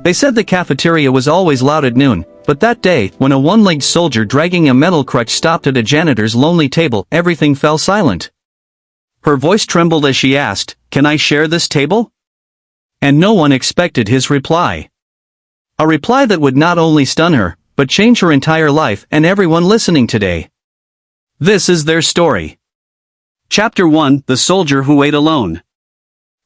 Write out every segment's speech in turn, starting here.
They said the cafeteria was always loud at noon, but that day, when a one-legged soldier dragging a metal crutch stopped at a janitor's lonely table, everything fell silent. Her voice trembled as she asked, "Can I share this table?" And no one expected his reply. A reply that would not only stun her, but change her entire life and everyone listening today. This is their story. Chapter 1: The Soldier Who Ate Alone.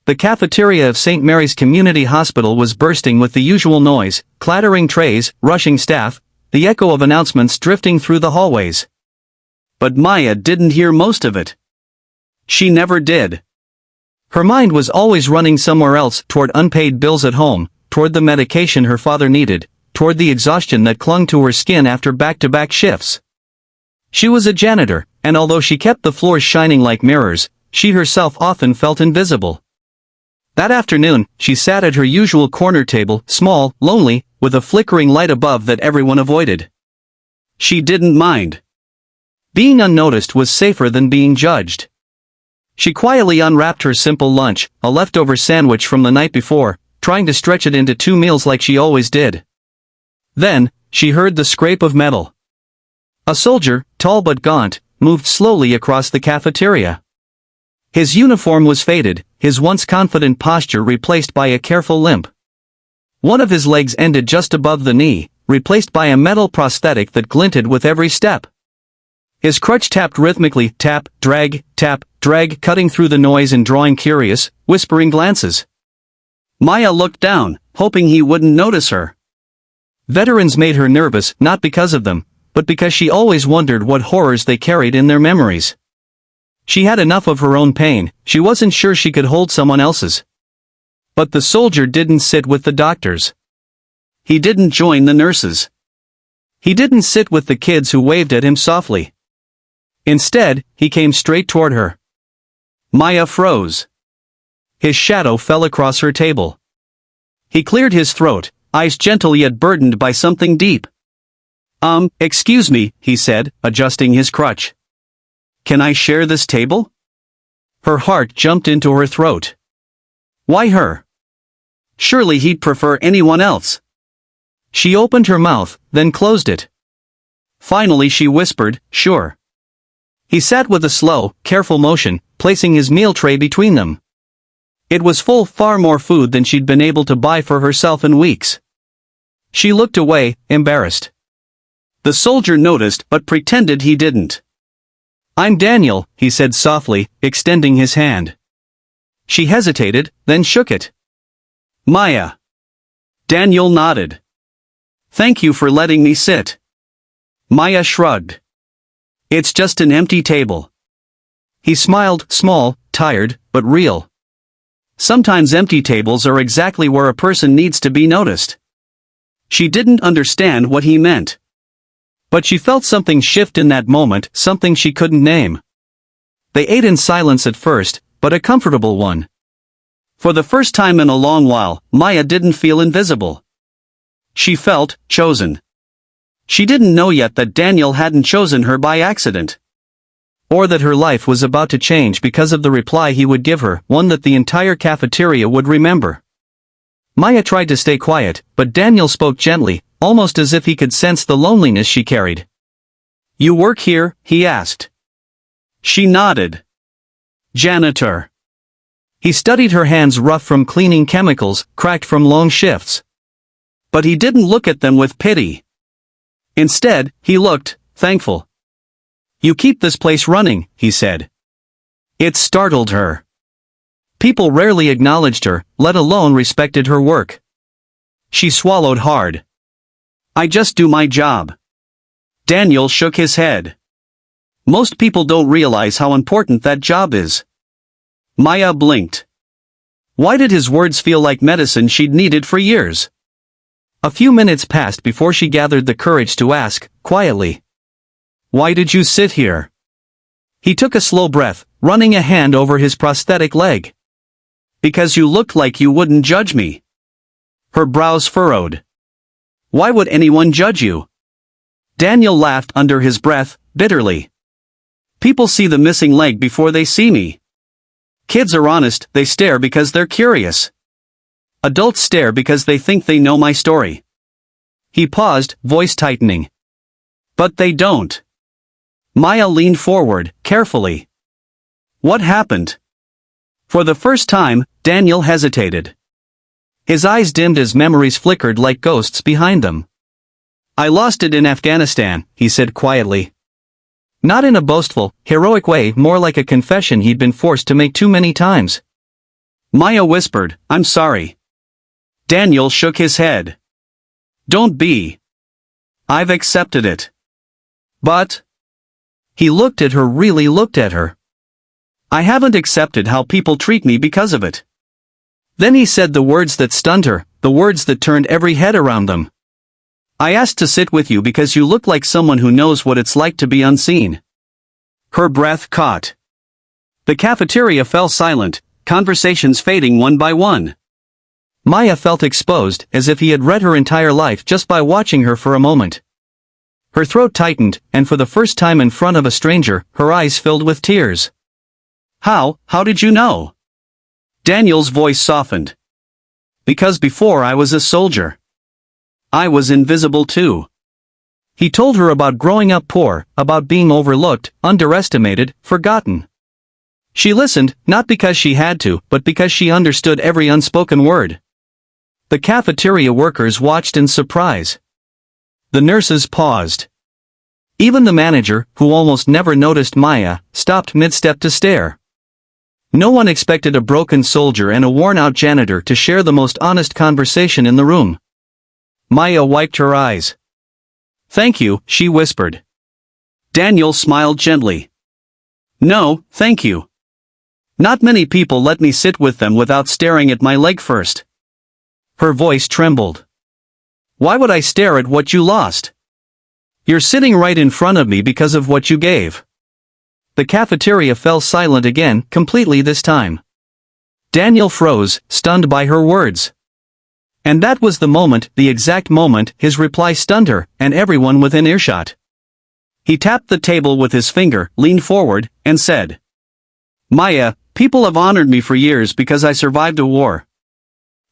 The cafeteria of St. Mary's Community Hospital was bursting with the usual noise, clattering trays, rushing staff, the echo of announcements drifting through the hallways. But Maya didn't hear most of it. She never did. Her mind was always running somewhere else, toward unpaid bills at home, toward the medication her father needed, toward the exhaustion that clung to her skin after back-to-back shifts. She was a janitor, and although she kept the floors shining like mirrors, she herself often felt invisible. That afternoon, she sat at her usual corner table, small, lonely, with a flickering light above that everyone avoided. She didn't mind. Being unnoticed was safer than being judged. She quietly unwrapped her simple lunch, a leftover sandwich from the night before, trying to stretch it into 2 meals like she always did. Then, she heard the scrape of metal. A soldier, tall but gaunt, moved slowly across the cafeteria. His uniform was faded, his once confident posture replaced by a careful limp. One of his legs ended just above the knee, replaced by a metal prosthetic that glinted with every step. His crutch tapped rhythmically, tap, drag, cutting through the noise and drawing curious, whispering glances. Maya looked down, hoping he wouldn't notice her. Veterans made her nervous, not because of them, but because she always wondered what horrors they carried in their memories. She had enough of her own pain, she wasn't sure she could hold someone else's. But the soldier didn't sit with the doctors. He didn't join the nurses. He didn't sit with the kids who waved at him softly. Instead, he came straight toward her. Maya froze. His shadow fell across her table. He cleared his throat, eyes gentle yet burdened by something deep. Excuse me, he said, adjusting his crutch. Can I share this table? Her heart jumped into her throat. Why her? Surely he'd prefer anyone else. She opened her mouth, then closed it. Finally she whispered, "Sure." He sat with a slow, careful motion, placing his meal tray between them. It was full, far more food than she'd been able to buy for herself in weeks. She looked away, embarrassed. The soldier noticed but pretended he didn't. "I'm Daniel," he said softly, extending his hand. She hesitated, then shook it. "Maya." Daniel nodded. "Thank you for letting me sit." Maya shrugged. "It's just an empty table." He smiled, small, tired, but real. Sometimes empty tables are exactly where a person needs to be noticed. She didn't understand what he meant. But she felt something shift in that moment, something she couldn't name. They ate in silence at first, but a comfortable one. For the first time in a long while, Maya didn't feel invisible. She felt chosen. She didn't know yet that Daniel hadn't chosen her by accident. Or that her life was about to change because of the reply he would give her, one that the entire cafeteria would remember. Maya tried to stay quiet, but Daniel spoke gently, almost as if he could sense the loneliness she carried. "You work here?" he asked. She nodded. "Janitor." He studied her hands, rough from cleaning chemicals, cracked from long shifts. But he didn't look at them with pity. Instead, he looked thankful. "You keep this place running," he said. It startled her. People rarely acknowledged her, let alone respected her work. She swallowed hard. "I just do my job." Daniel shook his head. "Most people don't realize how important that job is." Maya blinked. Why did his words feel like medicine she'd needed for years? A few minutes passed before she gathered the courage to ask, quietly. "Why did you sit here?" He took a slow breath, running a hand over his prosthetic leg. "Because you looked like you wouldn't judge me." Her brows furrowed. "Why would anyone judge you?" Daniel laughed under his breath, bitterly. "People see the missing leg before they see me. Kids are honest, they stare because they're curious. Adults stare because they think they know my story. He paused, voice tightening. But they don't. Maya leaned forward, carefully. What happened? For the first time, Daniel hesitated. His eyes dimmed as memories flickered like ghosts behind them. I lost it in Afghanistan, he said quietly. Not in a boastful, heroic way, more like a confession he'd been forced to make too many times. Maya whispered, I'm sorry. Daniel shook his head. Don't be. I've accepted it. But... He looked at her, really looked at her. I haven't accepted how people treat me because of it. Then he said the words that stunned her, the words that turned every head around them. I asked to sit with you because you look like someone who knows what it's like to be unseen. Her breath caught. The cafeteria fell silent, conversations fading one by one. Maya felt exposed, as if he had read her entire life just by watching her for a moment. Her throat tightened, and for the first time in front of a stranger, her eyes filled with tears. How did you know? Daniel's voice softened. Because before I was a soldier. I was invisible too. He told her about growing up poor, about being overlooked, underestimated, forgotten. She listened, not because she had to, but because she understood every unspoken word. The cafeteria workers watched in surprise. The nurses paused. Even the manager, who almost never noticed Maya, stopped mid-step to stare. No one expected a broken soldier and a worn-out janitor to share the most honest conversation in the room. Maya wiped her eyes. Thank you, she whispered. Daniel smiled gently. No, thank you. Not many people let me sit with them without staring at my leg first. Her voice trembled. Why would I stare at what you lost? You're sitting right in front of me because of what you gave. The cafeteria fell silent again, completely this time. Daniel froze, stunned by her words. And that was the moment, the exact moment, his reply stunned her, and everyone within earshot. He tapped the table with his finger, leaned forward, and said, Maya, people have honored me for years because I survived a war.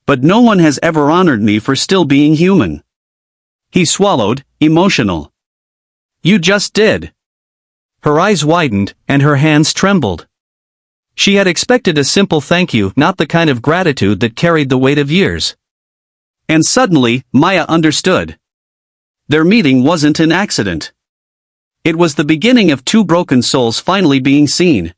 But no one has ever honored me for still being human. He swallowed, emotional. You just did. Her eyes widened, and her hands trembled. She had expected a simple thank you, not the kind of gratitude that carried the weight of years. And suddenly, Maya understood. Their meeting wasn't an accident. It was the beginning of two broken souls finally being seen.